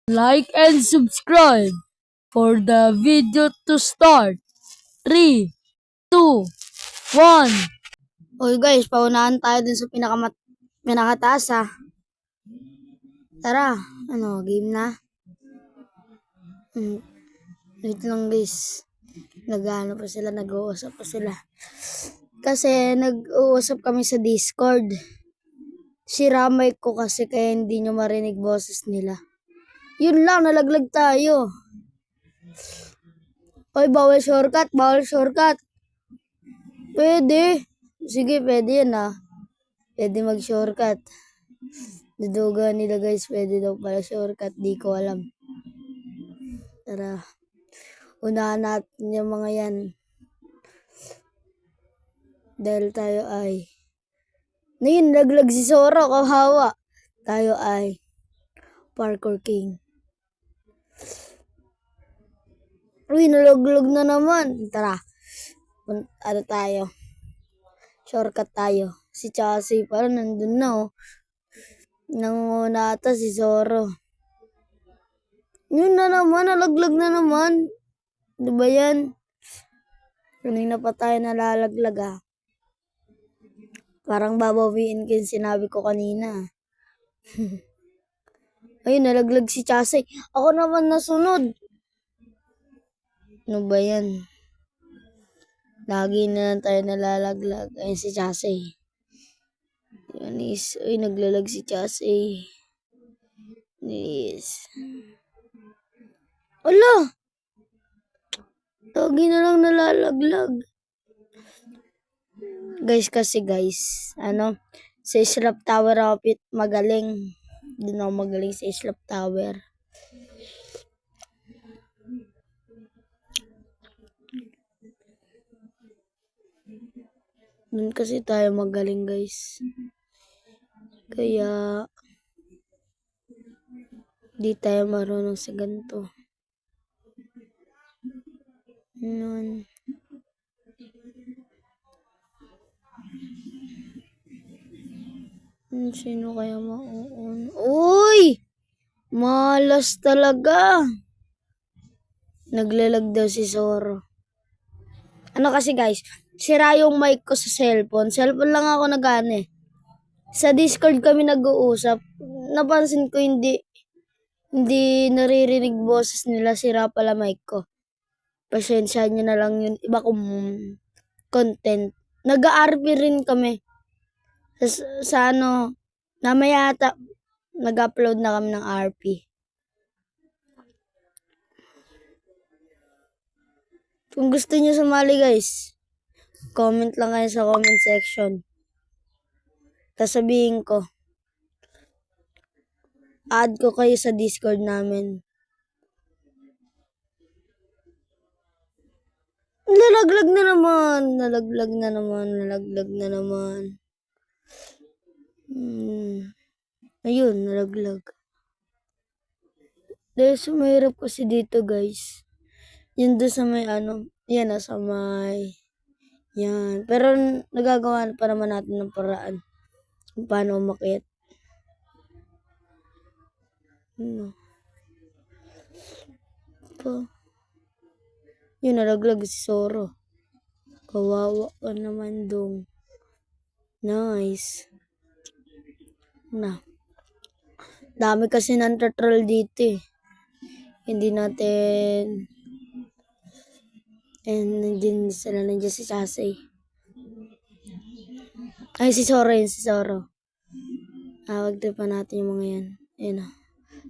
Like and subscribe for the video to start. 3, 2, 1. Okay guys, paunahan tayo dun sa pinakataas ha. Tara, game na? Wait lang guys. Pa sila, nag-uusap pa sila. Kasi nag-uusap kami sa Discord. Sira mic ko kasi kaya hindi nyo marinig boses nila. Yun lang, nalaglag tayo. Oy, bawal shortcut. Pwede. Sige, pwede yan ha. Pwede mag-shortcut. Duduga nila guys, pwede daw pala shortcut. Di ko alam. Tara. Unahan natin yung mga yan. Dahil tayo ay... Ngayon, laglag si Sora, kahawa. Tayo ay... Parkour King. Uy, nalaglag na naman. Tara. Ano tayo? Shortcut tayo. Si Chassis parang nandun na oh. Nanguna ata si Zoro. Yun na naman, nalaglag na naman. Diba yan? Kanina pa tayo nalalaglag ah. Parang babawiin ko yung sinabi ko kanina. Ayun, nalaglag si Chassis. Ako naman nasunod. Ano ba yan? Lagi na lang tayo nalalaglag. Ayun si Chassis. Yanis. Uy, naglalag si Chassis. Yes. Ala! Lagi na lang nalalaglag. Guys, sa Islap Tower ako magaling. Doon ako magaling sa Islap Tower. Doon kasi tayo magaling guys. Kaya di tayo marunong sa ganito. Noon. Sino kaya mauun? Uy! Malas talaga. Naglalag daw si Zoro. Ano kasi guys, sira yung mic ko sa cellphone. Cellphone lang ako nagana eh. Sa Discord kami nag-uusap. Napansin ko hindi naririnig boses nila, sira pala mic ko. Pasensya nyo na lang yun. Iba kong content. Nag-RP rin kami. Sa namaya ata, nag-upload na kami ng RP. Kung gusto nyo sumali guys, comment lang kayo sa comment section. Tapos sabihin ko, add ko kayo sa Discord namin. Nalaglag na naman. Ayun, nalaglag. Dahil sumahirap kasi dito guys. Yun doon sa may yan sa may, yan. Pero nagagawa pa naman natin ng paraan kung paano umakyat. Yun, nalaglag si Zoro. Kawawa ka naman dong. Nice. Dami kasi nantatroll dito eh. Hindi natin... nandiyan si Chassis. Ay, si Zoro. Wag pa natin yung mga yan.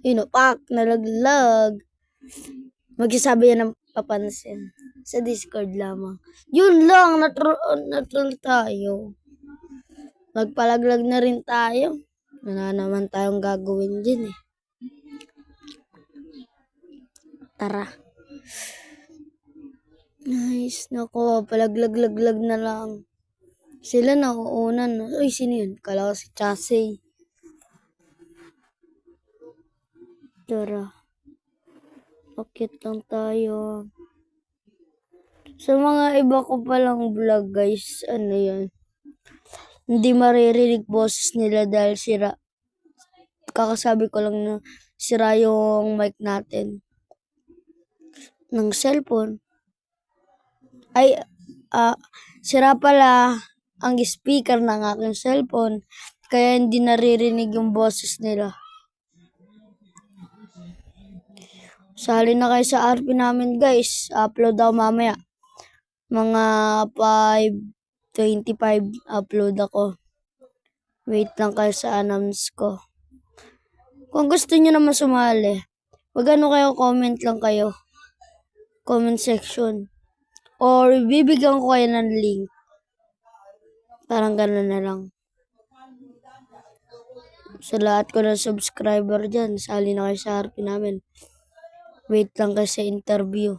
Yun o, pak! Nalaglag. Magsasabi yan ng papansin. Sa Discord lamang. Yun lang, natroll tayo. Magpalaglag na rin tayo. Wala naman tayong gagawin din eh. Tara. Nice. Nako, palaglag na lang. Sila nauunan. Uy, sino yun? Kala ko si Chassis. Tara. Akit lang tayo. Sa mga iba ko palang vlog guys, yan. Hindi maririnig boses nila dahil sira. Kakasabi ko lang na sira yung mic natin ng cellphone. Ay, sira pala ang speaker ng aking cellphone, kaya hindi naririnig yung boses nila. Sali na kayo sa RP namin guys, upload ako mamaya. Mga 5:25 upload ako. Wait lang kayo sa announce ko. Kung gusto niyo naman sumali, mag-ano kayo, comment lang kayo. Comment section. Or bibigyan ko kayo ng link. Parang gano'n na lang. Sa lahat ko ng subscriber dyan, sali na kayo sa RP namin. Wait lang kayo sa interview.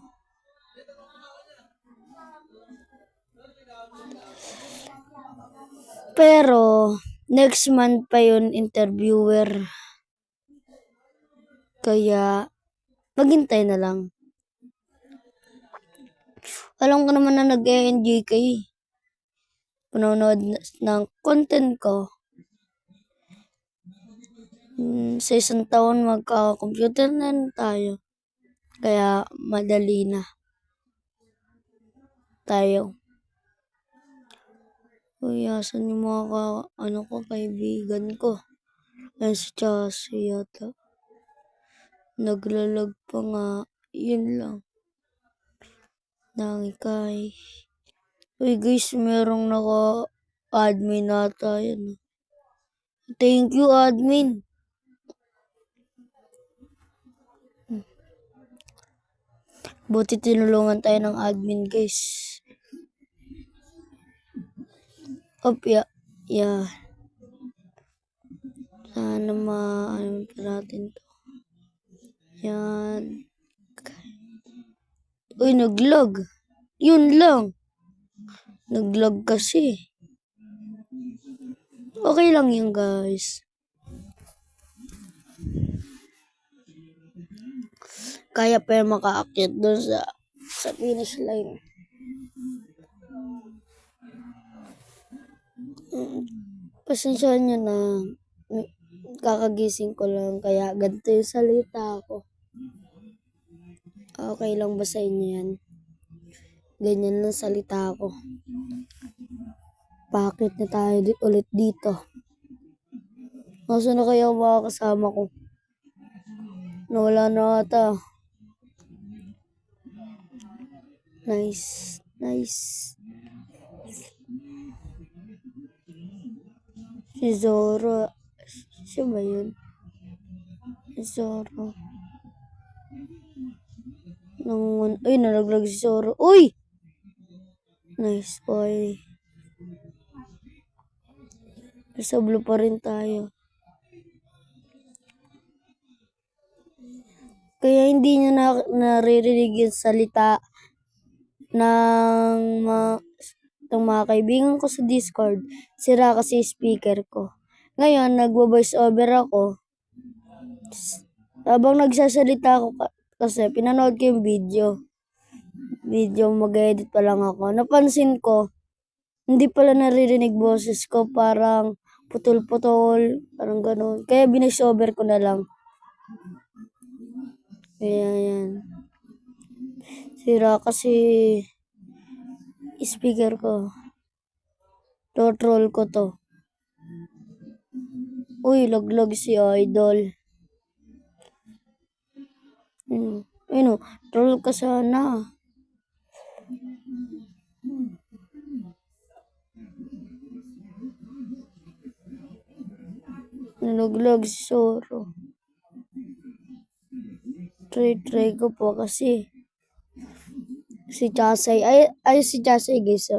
Pero, next month pa yun interviewer. Kaya, maghintay na lang. Alam ko naman na nag-e-enjoy kayo. Panonood ng content ko. Sa isang taon magka-computer na tayo. Kaya, madali na tayo. Uy, asan yung mga kaibigan ko? Ayan si Chelsea yata. Naglalag pa nga. Yun lang. Nangikay. Uy guys, merong naka-admin nata yan. Thank you, admin. Buti tinulungan tayo ng admin guys. Yeah. Sana ano pa natin to. Yan. Uy, naglag. Yun lang. Naglag kasi. Okay lang yun, guys. Kaya pa yung makaakyat doon sa finish line. Pasensya nyo na. Kakagising ko lang, kaya ganito yung salita ko. Okay lang ba sa inyo yan? Ganyan lang salita ko. Bakit na tayo ulit dito? Nasaan na kaya mga kasama ko? Nawala na ata. Nice. Si Zoro. Siya ba yun? Si Zoro. Ay, nalaglag si Zoro. Uy! Nice boy. Nasa blue pa rin tayo. Kaya hindi nyo naririnig yung salita ng mga kaibigan ko sa Discord. Sira kasi speaker ko. Ngayon, nagvo-voice over ako. Habang nagsasalita ako kasi pinanood ko yung video mag-edit pa lang ako. Napansin ko, hindi pala naririnig boses ko, parang putol-putol, parang gano'n. Kaya binoise over ko na lang. Kaya yan. Sira kasi speaker ko. Troll ko to. Uy, laglag si Idol. Ayun, troll ka sana. Nalaglag si Zoro. Try ko po kasi si Chasay. Ay si Chasay guys.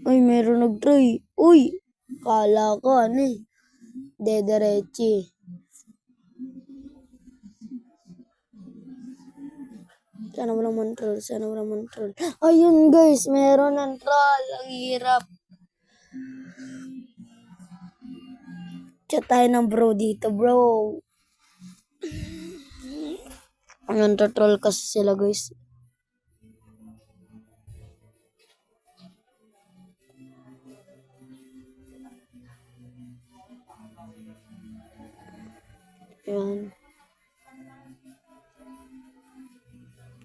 Ay, meron nag-try. Uy, kala ko Dederechi. Sana mo naman troll. Ayun guys, meron ng troll. Ang hirap. Chat tayo ng bro dito, bro. Ang troll kasi sila guys. Yan.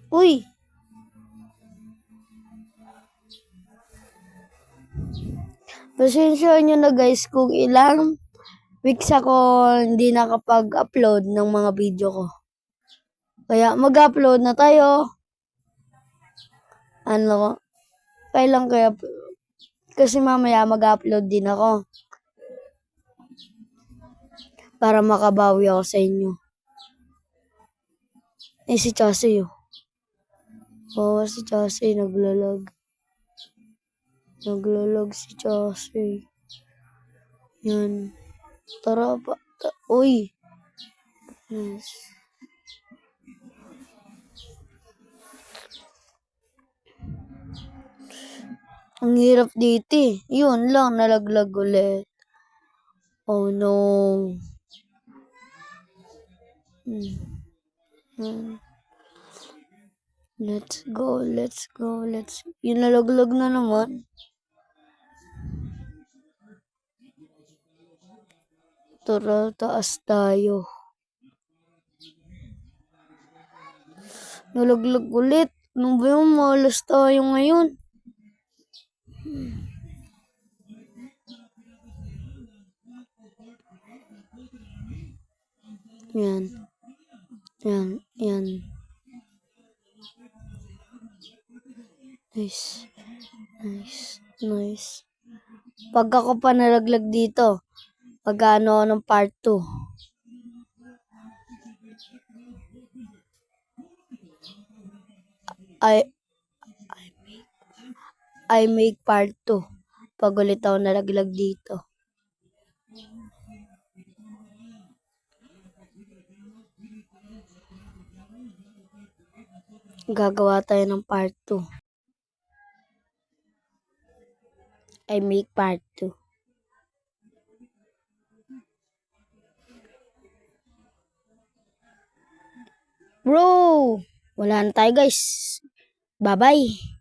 Uy! Pasensya nyo na guys kung ilang weeks ako hindi nakapag-upload ng mga video ko. Kaya mag-upload na tayo. Ano, kailan kaya? Kasi mamaya mag-upload din ako. Para makabawi ako sa inyo. Si Chasey oh. Oo, si Chasey naglalag. Naglalag si Chasey. Yan. Tara pa. Uy. Yes. Ang hirap dito eh. Yun lang, nalaglag ulit. Oh no. Let's go. Yun, nalaglag na naman. Tara, taas tayo. Nalaglag ulit. Ano ba yung malas tayo ngayon? Yan. Nice. Pag ako pa nalaglag dito, pag-ano ng part 2. I make part 2. Pag ulit ako nalaglag dito. Gagawa tayo ng part 2. I make part 2. Bro! Wala na tayo guys. Bye-bye.